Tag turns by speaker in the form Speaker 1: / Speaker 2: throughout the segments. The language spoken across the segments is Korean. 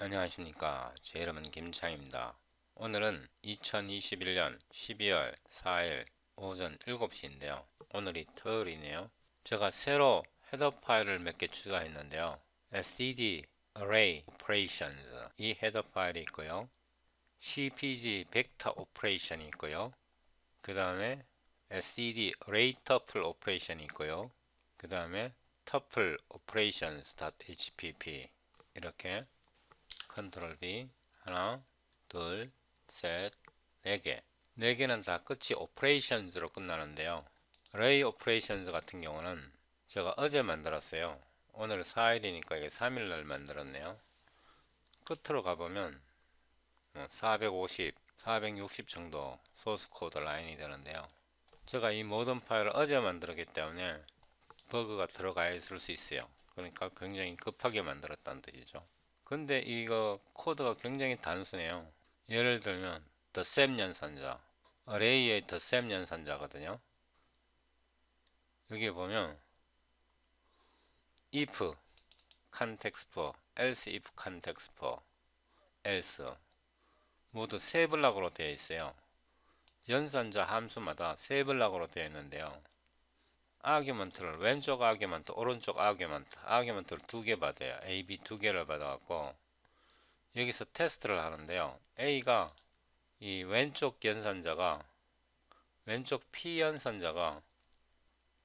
Speaker 1: 안녕하십니까. 제 이름은 김창입니다. 오늘은 2021년 12월 4일 오전 7시인데요. 오늘이 토요일이네요. 제가 새로 헤더 파일을 몇 개 추가했는데요. std array operations 이 헤더 파일이 있고요. cpg vector operation이 있고요. 그 다음에 std array tuple operation이 있고요. 그 다음에 tuple operations.hpp 이렇게 컨트롤 V 하나 둘 셋 네 개 네 개는 다 끝이 오퍼레이션즈로 끝나는데요. array operations 같은 경우는 제가 어제 만들었어요. 오늘 4일이니까 이게 3일날 만들었네요. 끝으로 가보면 450 460 정도 소스 코드 라인이 되는데요. 제가 이 모든 파일을 어제 만들었기 때문에 버그가 들어가 있을 수 있어요. 그러니까 굉장히 급하게 만들었다는 뜻이죠. 근데 이거 코드가 굉장히 단순해요. 예를 들면 the 연산자, array의 the 연산자거든요. 여기 보면 if context for, else if context for, else 모두 세 블락으로 되어 있어요. 연산자 함수마다 세 블락으로 되어 있는데요. 아규먼트를 왼쪽 아규먼트, 오른쪽 아규먼트를 두 개 받아요. A, B 두 개를 받아갖고 여기서 테스트를 하는데요. A가 이 왼쪽 P 연산자가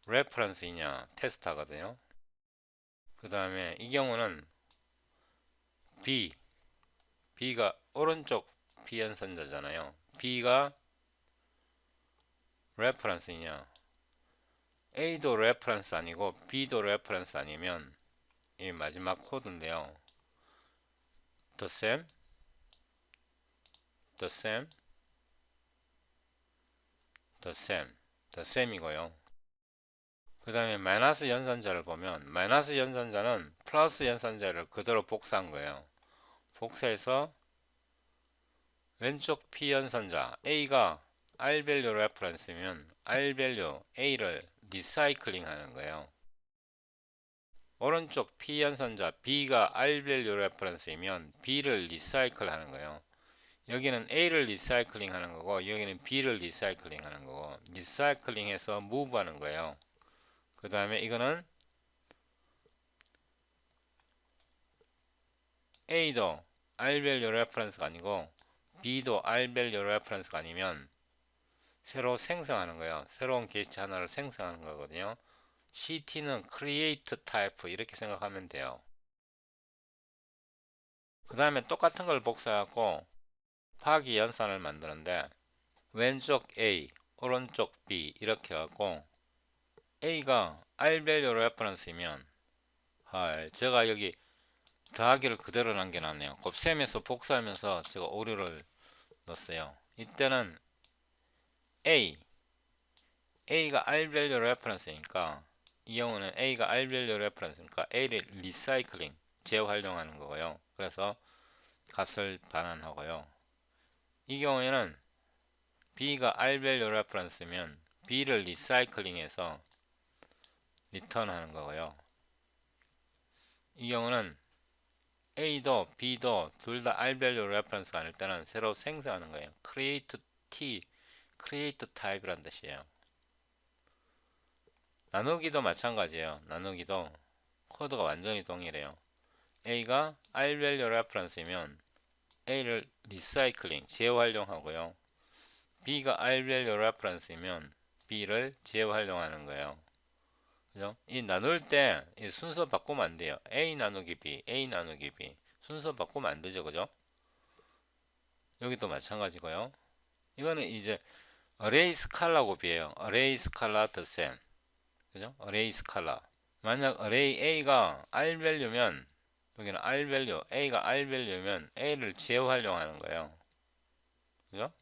Speaker 1: 레퍼런스이냐 테스트 하거든요. 그 다음에 이 경우는 B가 오른쪽 P 연산자잖아요. B가 레퍼런스이냐, A도 레퍼런스 아니고 B도 레퍼런스 아니면 이 마지막 코드인데요. the same이고요. 그 다음에 마이너스 연산자를 보면 마이너스 연산자는 플러스 연산자를 그대로 복사한 거예요. 복사해서 왼쪽 P 연산자 A가 R밸류 레퍼런스면 R밸류 A를 리사이클링 하는 거예요. 오른쪽 P 연산자 B가 R밸류 레퍼런스이면 B를 리사이클 하는 거예요. 여기는 A를 리사이클링 하는 거고 여기는 B를 리사이클링 하는 거고 리사이클링 해서 move 하는 거예요. 그 다음에 이거는 A도 R밸류 레퍼런스가 아니고 B도 R밸류 레퍼런스가 아니면 새로 생성하는 거예요. 새로운 게시체 하나를 생성하는 거거든요. CT는 create type 이렇게 생각하면 돼요. 그 다음에 똑같은 걸 복사하고 파기 연산을 만드는데 왼쪽 A, 오른쪽 B 이렇게 하고 A가 R밸류 레퍼런스이면 제가 여기 더하기를 그대로 남겨놨네요. 곱셈에서 복사하면서 제가 오류를 넣었어요. 이때는 A가 R밸류 레퍼런스니까 이 경우는 A가 R밸류 레퍼런스니까 A를 리사이클링 재활용하는 거고요. 그래서 값을 반환하고요. 이 경우에는 B가 R밸류 레퍼런스면 B를 리사이클링해서 리턴하는 거고요. 이 경우는 A도 B도 둘 다 R밸류 레퍼런스가 아닐 때는 새로 생성하는 거예요. create type란 뜻이에요. 나누기도 마찬가지예요. 나누기도 코드가 완전히 동일해요. A가 R밸류 레퍼런스이면 A를 리사이클링 재활용하고요. B가 R밸류 레퍼런스이면 B를 재활용하는 거예요. 그죠? 이 나눌 때 이 순서 바꾸면 안 돼요. A 나누기 B, A 나누기 B 순서 바꾸면 안 되죠, 그죠? 여기도 마찬가지고요. 이거는 이제 array 스칼라 곱이에요. array 스칼라 the same, 그죠? array 스칼라. 만약 array A가 R 밸류면 여기는 R 밸류, A가 R 밸류면 A를 재활용하는 거예요. 그죠?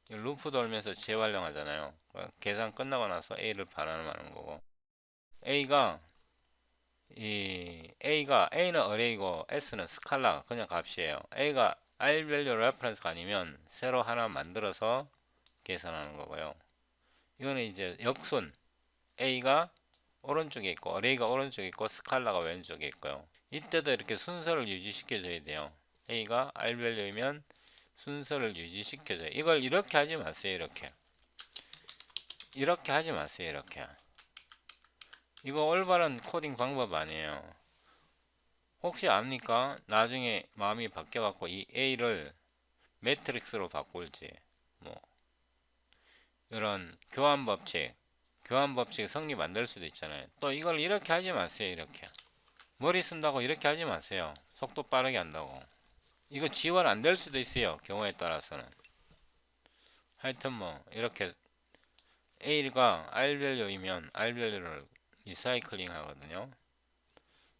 Speaker 1: 루프 돌면서 재활용하잖아요. 계산 끝나고 나서 A를 반환하는 거고. A가 A는 array고 S는 스칼라 그냥 값이에요. A가 R 밸류 레퍼런스가 아니면 새로 하나 만들어서 계산하는 거고요. 이거는 이제 역순 A가 오른쪽에 있고 array가 오른쪽에 있고 스칼라가 왼쪽에 있고요. 이때도 이렇게 순서를 유지시켜 줘야 돼요. A가 R 밸류이면 순서를 유지시켜줘요. 이걸 이렇게 하지 마세요. 이렇게 하지 마세요. 이렇게. 이거 올바른 코딩 방법 아니에요. 혹시 압니까? 나중에 마음이 바뀌어갖고 이 A를 매트릭스로 바꿀지, 뭐 이런 교환 법칙 성립 안 될 수도 있잖아요. 또 이걸 이렇게 하지 마세요. 이렇게 머리 쓴다고 이렇게 하지 마세요. 속도 빠르게 한다고. 이거 지원 안 될 수도 있어요. 경우에 따라서는. 하여튼 뭐 이렇게 A가 R 밸류이면 R 밸류를 리사이클링 하거든요.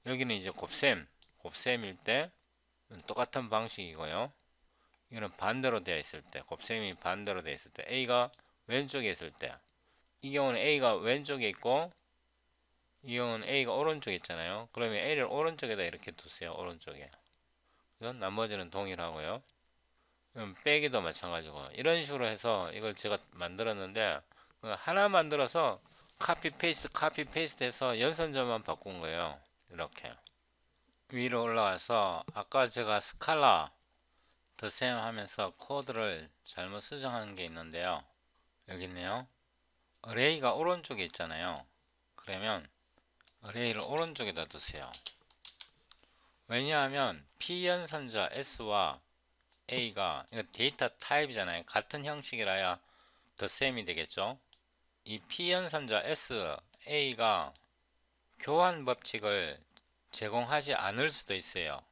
Speaker 1: 여기는 이제 곱셈일 때 똑같은 방식이고요. 이거는 반대로 되어 있을 때, 곱셈이 반대로 되어 있을 때, A가 왼쪽에 있을 때, 이 경우는 A가 왼쪽에 있고 이 경우는 A가 오른쪽에 있잖아요. 그러면 A를 오른쪽에다 이렇게 두세요. 오른쪽에. 나머지는 동일하고요. 빼기도 마찬가지고 이런 식으로 해서 이걸 제가 만들었는데 하나 만들어서 카피 페이스트 해서 연산자만 바꾼 거예요. 이렇게 위로 올라와서 아까 제가 스칼라 더셈 하면서 코드를 잘못 수정한 게 있는데요. 여기 있네요. 어레이가 오른쪽에 있잖아요. 그러면 어레이를 오른쪽에다 두세요. 왜냐하면 P연산자 S와 A가 이거 데이터 타입이잖아요. 같은 형식이라야 더셈이 되겠죠. 이 P연산자 S, A가 교환 법칙을 제공하지 않을 수도 있어요.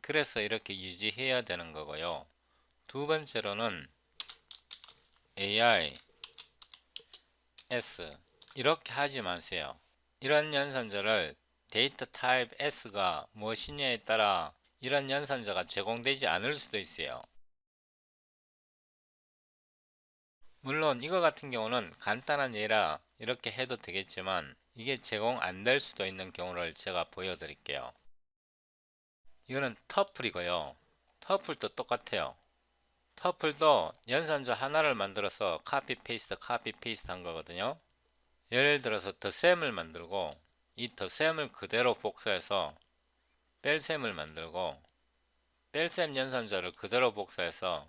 Speaker 1: 그래서 이렇게 유지해야 되는 거고요. 두 번째로는 AI, S 이렇게 하지 마세요. 이런 연산자를 데이터 타입 S가 무엇이냐에 따라 이런 연산자가 제공되지 않을 수도 있어요. 물론 이거 같은 경우는 간단한 예라 이렇게 해도 되겠지만 이게 제공 안 될 수도 있는 경우를 제가 보여드릴게요. 이거는 터플이고요. 터플도 똑같아요. 터플도 연산자 하나를 만들어서 카피 페이스트 한 거거든요. 예를 들어서 더셈을 만들고 이 더셈을 그대로 복사해서 뺄셈을 만들고 뺄셈 연산자를 그대로 복사해서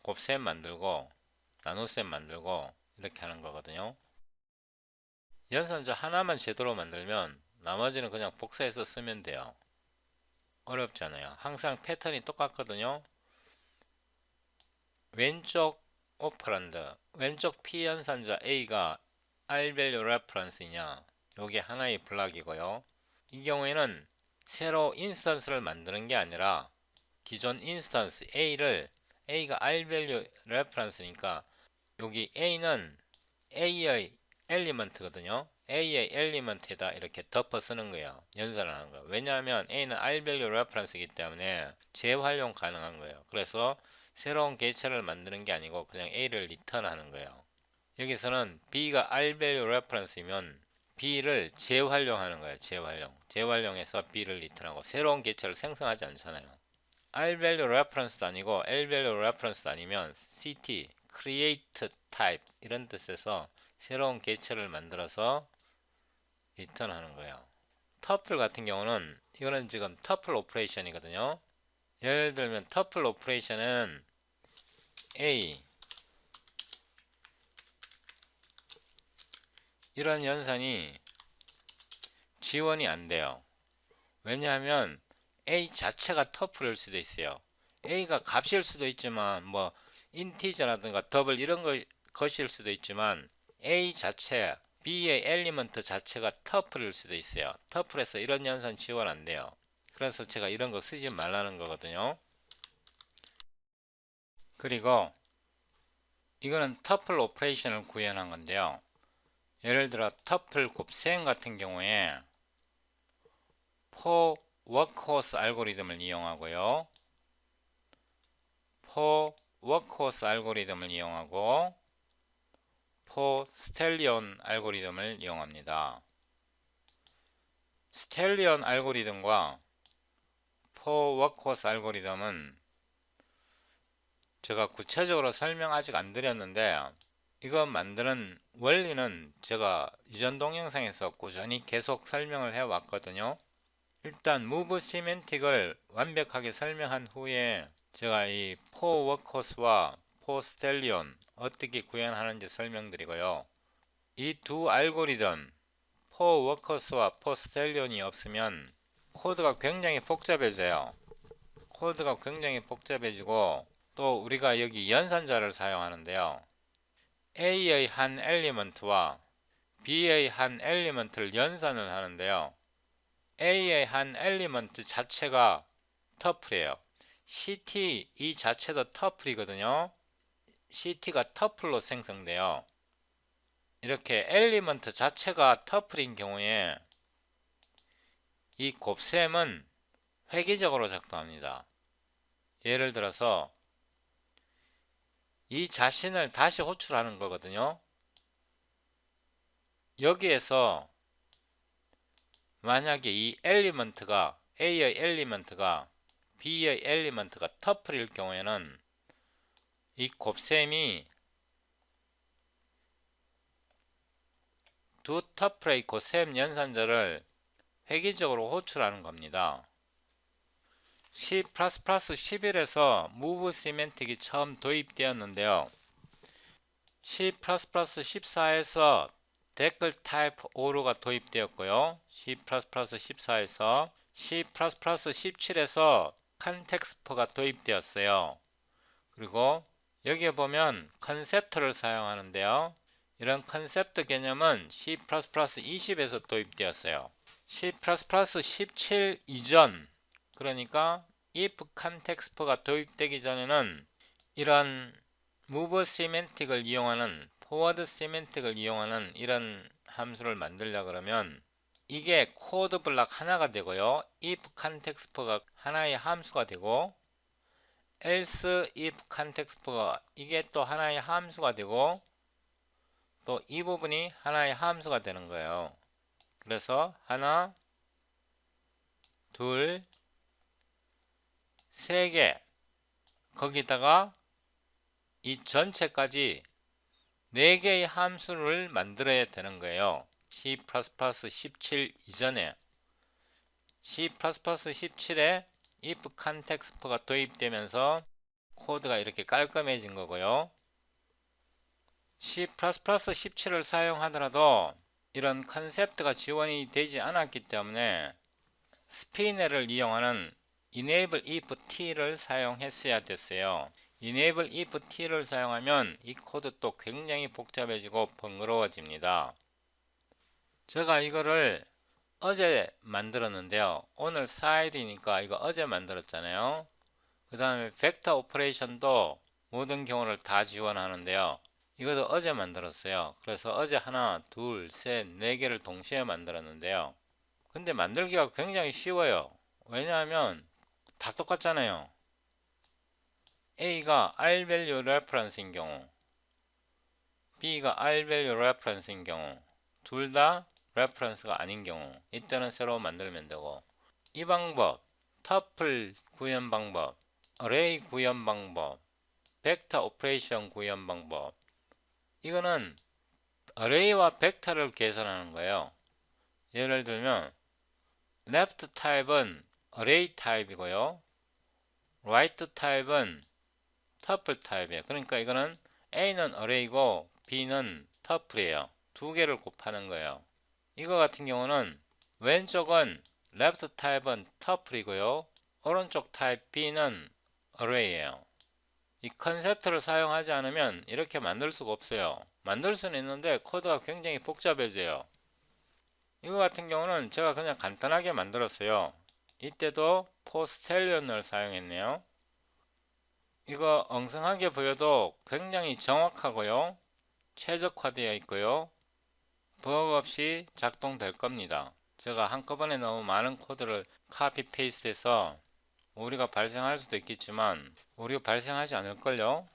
Speaker 1: 곱셈 만들고 나눗셈 만들고 이렇게 하는 거거든요. 연산자 하나만 제대로 만들면 나머지는 그냥 복사해서 쓰면 돼요. 어렵잖아요. 항상 패턴이 똑같거든요. 왼쪽 오퍼란드, 왼쪽 P연산자 A가 R밸류 레퍼런스이냐, 요게 하나의 블락이고요. 이 경우에는 새로 인스턴스를 만드는 게 아니라 기존 인스턴스 A가 R밸류 레퍼런스니까 여기 A는 A의 엘리먼트거든요. A의 엘리먼트에다 이렇게 덮어 쓰는 거예요. 연산을 하는 거예요. 왜냐하면 A는 R밸류 레퍼런스이기 때문에 재활용 가능한 거예요. 그래서 새로운 객체를 만드는 게 아니고 그냥 A를 리턴하는 거예요. 여기서는 B가 R밸류 레퍼런스이면 B를 재활용하는 거예요. 재활용해서 B를 리턴하고 새로운 객체를 생성하지 않잖아요. R밸류 레퍼런스도 아니고 L밸류 레퍼런스도 아니면 CT, Create Type 이런 뜻에서 새로운 객체를 만들어서 리턴하는 거예요. 터플 같은 경우는 이거는 지금 터플 오퍼레이션이거든요. 예를 들면 터플 오퍼레이션은 A 이런 연산이 지원이 안 돼요. 왜냐하면 A 자체가 터플일 수도 있어요. A가 값일 수도 있지만 뭐 인티저라든가 더블 이런 것일 수도 있지만 A 자체 B의 엘리먼트 자체가 터플일 수도 있어요. 터플에서 이런 연산 지원 안 돼요. 그래서 제가 이런 거 쓰지 말라는 거거든요. 그리고 이거는 터플 오퍼레이션을 구현한 건데요. 예를 들어 터플 곱셈 같은 경우에 for workhorse 알고리즘을 이용하고요. for workhorse 알고리즘을 이용하고 for stallion 알고리즘을 이용합니다. stallion 알고리즘과 for workhorse 알고리즘은 제가 구체적으로 설명 아직 안 드렸는데 이거 만드는 원리는 제가 이전 동영상에서 꾸준히 계속 설명을 해 왔거든요. 일단 move semantic을 완벽하게 설명한 후에 제가 이 for workers와 for stallion 어떻게 구현하는지 설명드리고요. 이 두 알고리즘 for workers와 for stallion이 없으면 코드가 굉장히 복잡해져요. 코드가 굉장히 복잡해지고 또 우리가 여기 연산자를 사용하는데요. A의 한 엘리먼트와 B의 한 엘리먼트를 연산을 하는데요. A의 한 엘리먼트 자체가 터플이에요. CT 이 자체도 터플이거든요. CT가 터플로 생성돼요. 이렇게 엘리먼트 자체가 터플인 경우에 이 곱셈은 획일적으로 작동합니다. 예를 들어서 이 자신을 다시 호출하는 거거든요. 여기에서 만약에 이 엘리먼트가 A의 엘리먼트가 B의 엘리먼트가 터플일 경우에는 이 곱셈이 두 터플의 곱셈 연산자를 획일적으로 호출하는 겁니다. C++11에서 move semantic이 처음 도입되었는데요. C++14에서 댓글 타입 OR가 도입되었고요. C++14에서 C++17에서 컨텍스트가 도입되었어요. 그리고 여기에 보면 컨셉트를 사용하는데요. 이런 컨셉트 개념은 C++20에서 도입되었어요. C++17 이전, 그러니까 if context가 도입되기 전에는 이런 move semantic을 이용하는 forward semantic을 이용하는 이런 함수를 만들려 그러면 이게 코드 블록 하나가 되고요. if context가 하나의 함수가 되고 else if context가 이게 또 하나의 함수가 되고 또 이 부분이 하나의 함수가 되는 거예요. 그래서 하나, 둘, 세 개, 거기다가 이 전체까지 4개의 함수를 만들어야 되는 거예요. C++17 이전에 C++17에 if context가 도입되면서 코드가 이렇게 깔끔해진 거고요. C++17을 사용하더라도 이런 컨셉트가 지원이 되지 않았기 때문에 스피넷을 이용하는 enable if t를 사용했어야 됐어요. enable if t를 사용하면 이 코드 또 굉장히 복잡해지고 번거로워집니다. 제가 이거를 어제 만들었는데요. 오늘 4일이니까 이거 어제 만들었잖아요. 그 다음에 벡터 오퍼레이션도 모든 경우를 다 지원하는데요. 이것도 어제 만들었어요. 그래서 어제 하나, 둘, 셋, 네 개를 동시에 만들었는데요. 근데 만들기가 굉장히 쉬워요. 왜냐하면 다 똑같잖아요. A가 R-value reference인 경우, B가 R-value reference인 경우, 둘 다 reference가 아닌 경우, 이때는 새로 만들면 되고, 이 방법, 터플 구현 방법, array 구현 방법, 벡터 오퍼레이션 구현 방법, 이거는 array와 벡터를 계산하는 거예요. 예를 들면 left 타입은 array 타입이고요. right 타입은 tuple 타입이에요. 그러니까 이거는 A는 array고 B는 tuple이에요. 두 개를 곱하는 거예요. 이거 같은 경우는 왼쪽은 left 타입은 tuple이고요. 오른쪽 타입 B는 array예요. 이 컨셉트를 사용하지 않으면 이렇게 만들 수가 없어요. 만들 수는 있는데 코드가 굉장히 복잡해져요. 이거 같은 경우는 제가 그냥 간단하게 만들었어요. 이때도 for stallion을 사용했네요. 이거 엉성하게 보여도 굉장히 정확하고요. 최적화되어 있고요. 버그 없이 작동될 겁니다. 제가 한꺼번에 너무 많은 코드를 카피 페이스트해서 오류가 발생할 수도 있겠지만 오류 발생하지 않을걸요.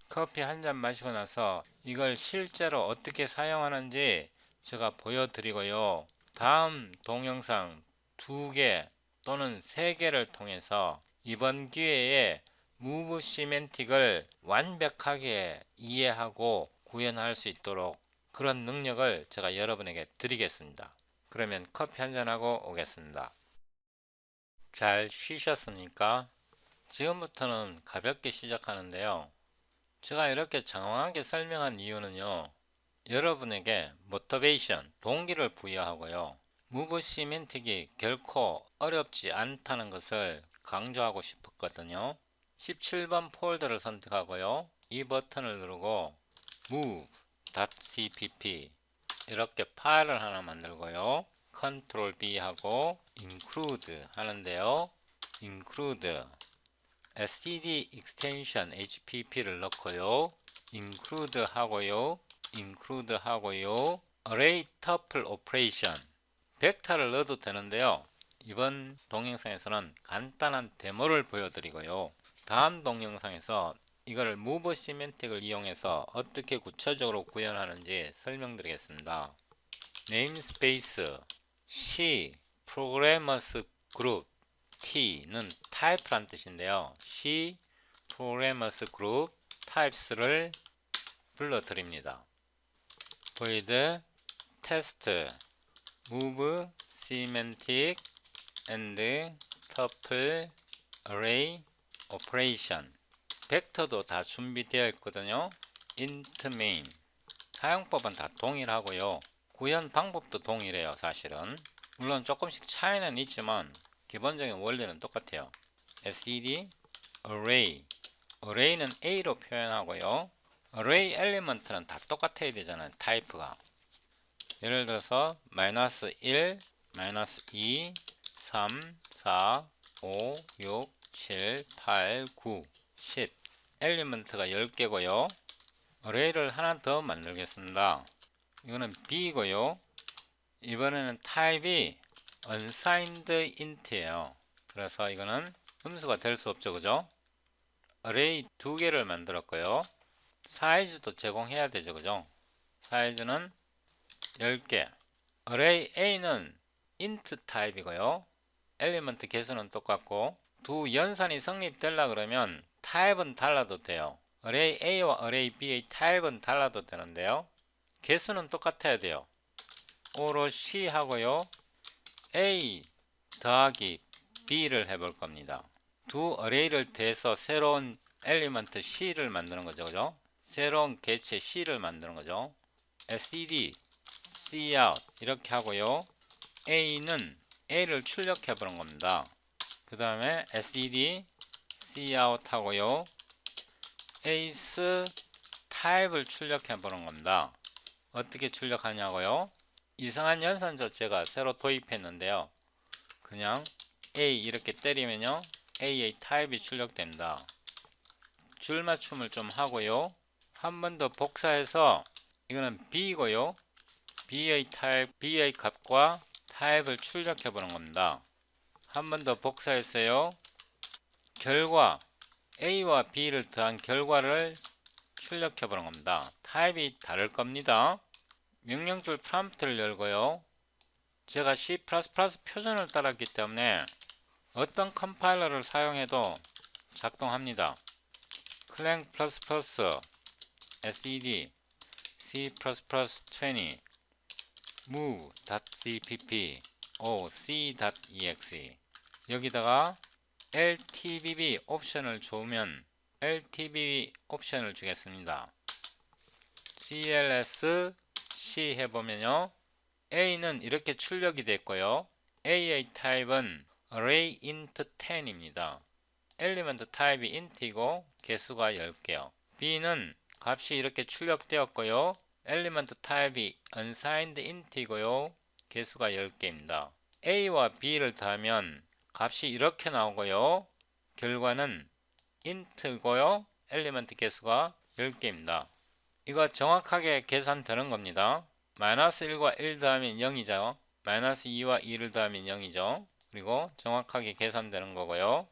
Speaker 1: 커피 한 잔 마시고 나서 이걸 실제로 어떻게 사용하는지 제가 보여드리고요. 다음 동영상 2개 또는 3개를 통해서 이번 기회에 move semantic을 완벽하게 이해하고 구현할 수 있도록 그런 능력을 제가 여러분에게 드리겠습니다. 그러면 커피 한잔하고 오겠습니다. 잘 쉬셨습니까? 지금부터는 가볍게 시작하는데요. 제가 이렇게 장황하게 설명한 이유는요. 여러분에게 모티베이션, 동기를 부여하고요. 무브 시멘틱이 결코 어렵지 않다는 것을 강조하고 싶었거든요. 17번 폴더를 선택하고요. 이 버튼을 누르고 move.cpp 이렇게 파일을 하나 만들고요. Ctrl B 하고 include 하는데요. include std extension hpp를 넣고요. include 하고요. include 하고요. array tuple operation 벡터를 넣어도 되는데요. 이번 동영상에서는 간단한 데모를 보여드리고요. 다음 동영상에서 이거를 move 시멘틱을 이용해서 어떻게 구체적으로 구현하는지 설명드리겠습니다. 네임스페이스 C 프로그래머스 그룹 T는 타입란 뜻인데요. C 프로그래머스 그룹 타입스를 불러드립니다. void test move semantic and tuple array operation 벡터도 다 준비되어 있거든요. int main 사용법은 다 동일하고요. 구현 방법도 동일해요. 사실은 물론 조금씩 차이는 있지만 기본적인 원리는 똑같아요. std array array는 a로 표현하고요. array 엘리먼트는 다 똑같아야 되잖아요. 타입가 예를 들어서 -1, -2, 3, 4, 5, 6, 7, 8, 9, 10 엘리먼트가 10개고요. array를 하나 더 만들겠습니다. 이거는 b고요. 이번에는 타입이 unsigned int예요. 그래서 이거는 음수가 될 수 없죠. 그죠? array 2개를 만들었고요. 사이즈도 제공해야 되죠. 그죠? 사이즈는 10개. array A는 int 타입이고요. 엘리먼트 개수는 똑같고 두 연산이 성립되려 그러면 타입은 달라도 돼요. array A와 array B의 타입은 달라도 되는데요. 개수는 똑같아야 돼요. 오롯이 하고요. A 더하기 B를 해볼 겁니다. 두 array를 대해서 새로운 엘리먼트 C를 만드는 거죠. 그죠? 새로운 개체 C를 만드는 거죠. std cout 이렇게 하고요. A는 A를 출력해 보는 겁니다. 그 다음에 std cout 하고요. ace 타입을 출력해 보는 겁니다. 어떻게 출력하냐고요? 이상한 연산 자체가 새로 도입했는데요. 그냥 A 이렇게 때리면요. A의 타입이 출력됩니다. 줄맞춤을 좀 하고요. 한 번 더 복사해서 이거는 B고요. B의 타입, B의 값과 타입을 출력해 보는 겁니다. 한 번 더 복사했어요. 결과 A와 B를 더한 결과를 출력해 보는 겁니다. 타입이 다를 겁니다. 명령줄 프롬프트를 열고요. 제가 C++ 표준을 따랐기 때문에 어떤 컴파일러를 사용해도 작동합니다. clang++ sed c++20 move.cpp c.exe 여기다가 ltbb 옵션을 주면 ltbb 옵션을 주겠습니다. cls c 해보면요. A는 이렇게 출력이 됐고요. A의 타입은 array int 10입니다. 엘리먼트 타입이 int이고 개수가 10개요. B는 값이 이렇게 출력되었고요. 엘리먼트 타입이 unsigned int이고요. 개수가 10개입니다. A와 B를 더하면 값이 이렇게 나오고요. 결과는 int고요. 엘리먼트 개수가 10개입니다. 이거 정확하게 계산되는 겁니다. -1과 1 더하면 0이죠. -2와 2를 더하면 0이죠. 그리고 정확하게 계산되는 거고요.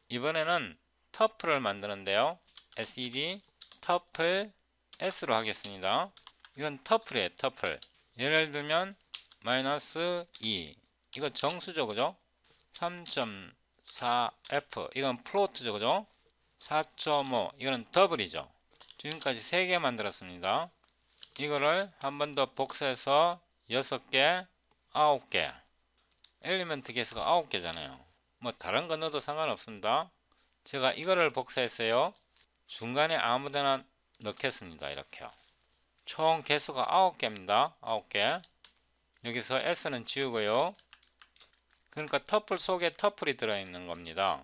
Speaker 1: 이번에는 터플을 만드는데요. std tuple s로 하겠습니다. 이건 터플이에요. 터플. 예를 들면 -2 이거 정수죠. 그죠? 3.4f 이건 플로트죠. 그죠? 4.5 이거는 더블이죠. 지금까지 3개 만들었습니다. 이거를 한 번 더 복사해서 6개, 9개. 엘리먼트 개수가 9개잖아요. 뭐 다른 거 넣어도 상관없습니다. 제가 이거를 복사했어요. 중간에 아무데나 넣겠습니다. 이렇게요. 총 개수가 9개입니다. 9개. 여기서 S는 지우고요. 그러니까 터플 속에 터플이 들어있는 겁니다.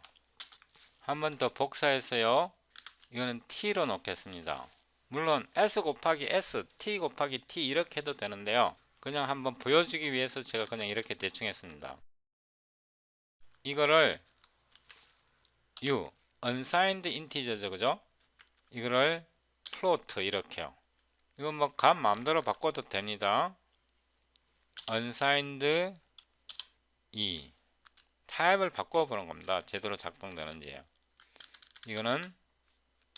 Speaker 1: 한 번 더 복사했어요. 이거는 T로 놓겠습니다. 물론 S 곱하기 S, T 곱하기 T 이렇게 해도 되는데요. 그냥 한번 보여주기 위해서 제가 그냥 이렇게 대충 했습니다. 이거를 U, unsigned integer죠, 그죠? 이거를 float 이렇게요. 이건 뭐 값 마음대로 바꿔도 됩니다. unsigned E 타입을 바꿔보는 겁니다. 제대로 작동되는지. 이거는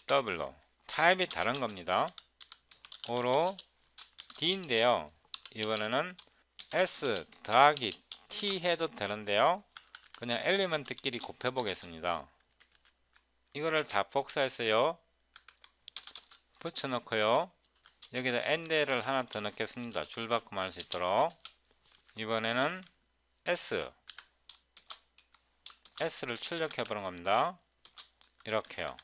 Speaker 1: W로 타입이 다른 겁니다. O로 D인데요. 이번에는 S 더하기 T 해도 되는데요. 그냥 엘리먼트끼리 곱해 보겠습니다. 이거를 다 복사했어요. 붙여놓고요. 여기다 AND를 하나 더 넣겠습니다. 줄바꿈 할 수 있도록. 이번에는 S를 출력해 보는 겁니다. 이렇게요.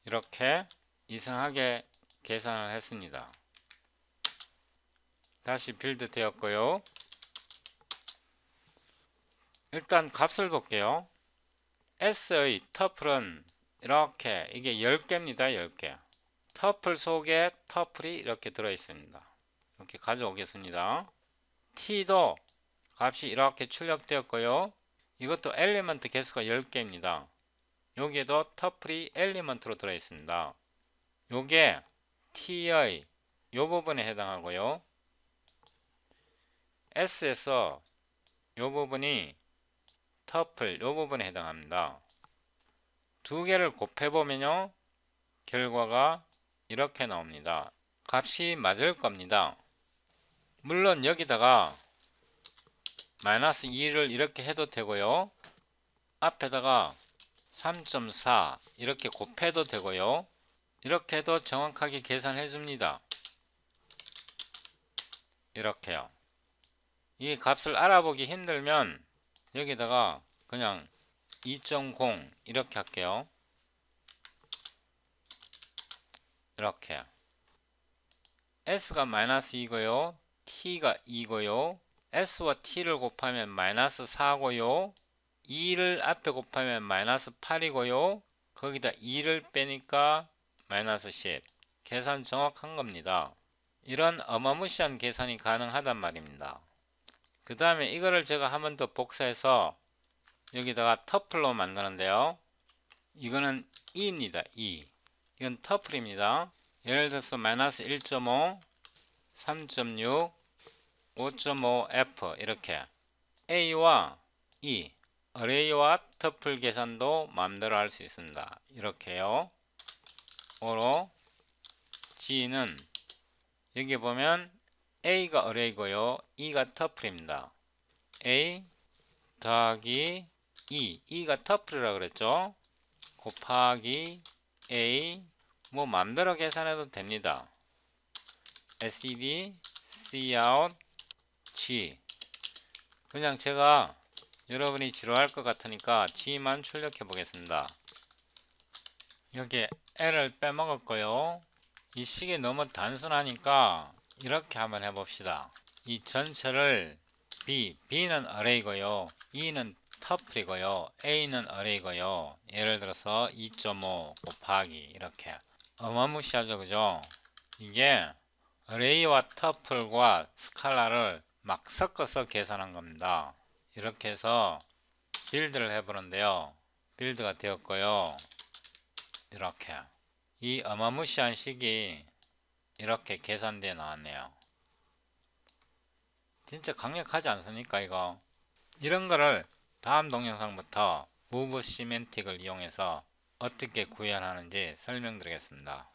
Speaker 1: 이렇게 이상하게 계산을 했습니다. 다시 빌드 되었고요. 일단 값을 볼게요. S의 터플은 이렇게 이게 10개입니다. 10개. 터플 속에 터플이 이렇게 들어 있습니다. 이렇게 가져오겠습니다. T도 값이 이렇게 출력되었고요. 이것도 엘리먼트 개수가 10개입니다. 여기에도 터플이 엘리먼트로 들어 있습니다. 요게 T의 요 부분에 해당하고요. S에서 요 부분이 터플 요 부분에 해당합니다. 두 개를 곱해보면요. 결과가 이렇게 나옵니다. 값이 맞을 겁니다. 물론 여기다가 마이너스 2를 이렇게 해도 되고요. 앞에다가 3.4 이렇게 곱해도 되고요. 이렇게 해도 정확하게 계산해 줍니다. 이렇게요. 이 값을 알아보기 힘들면 여기다가 그냥 2.0 이렇게 할게요. 이렇게 S가 마이너스 2고요. T가 2고요. S와 T를 곱하면 마이너스 4고요. 2를 앞에 곱하면 마이너스 8이고요. 거기다 2를 빼니까 마이너스 10. 계산 정확한 겁니다. 이런 어마무시한 계산이 가능하단 말입니다. 그 다음에 이거를 제가 한 번 더 복사해서 여기다가 터플로 만드는데요. 이거는 2입니다. 2. 이건 터플입니다. 예를 들어서 마이너스 1.5, 3.6, 5.5F 이렇게 A와 E, 어레이와 터플 계산도 마음대로 할 수 있습니다. 이렇게요. 오로 G는 여기 보면 A가 어레이고요. E가 터플입니다. A 더하기 E, E가 터플이라고 그랬죠. 곱하기 A 뭐 맘대로 계산해도 됩니다. SED, Cout, G 그냥 제가 여러분이 지루할 것 같으니까 G만 출력해 보겠습니다. 여기 L을 빼먹었고요. 이 식이 너무 단순하니까 이렇게 한번 해봅시다. 이 전체를 B는 어레이고요. E는 터플이고요. A는 어레이고요. 예를 들어서 2.5 곱하기 이렇게 어마무시하죠, 그죠? 이게 어레이와 터플과 스칼라를 막 섞어서 계산한 겁니다. 이렇게 해서 빌드를 해보는데요. 빌드가 되었고요. 이렇게 이 어마무시한 식이 이렇게 계산되어 나왔네요. 진짜 강력하지 않습니까 이거? 이런 거를 다음 동영상부터 무브 시멘틱을 이용해서 어떻게 구현하는지 설명드리겠습니다.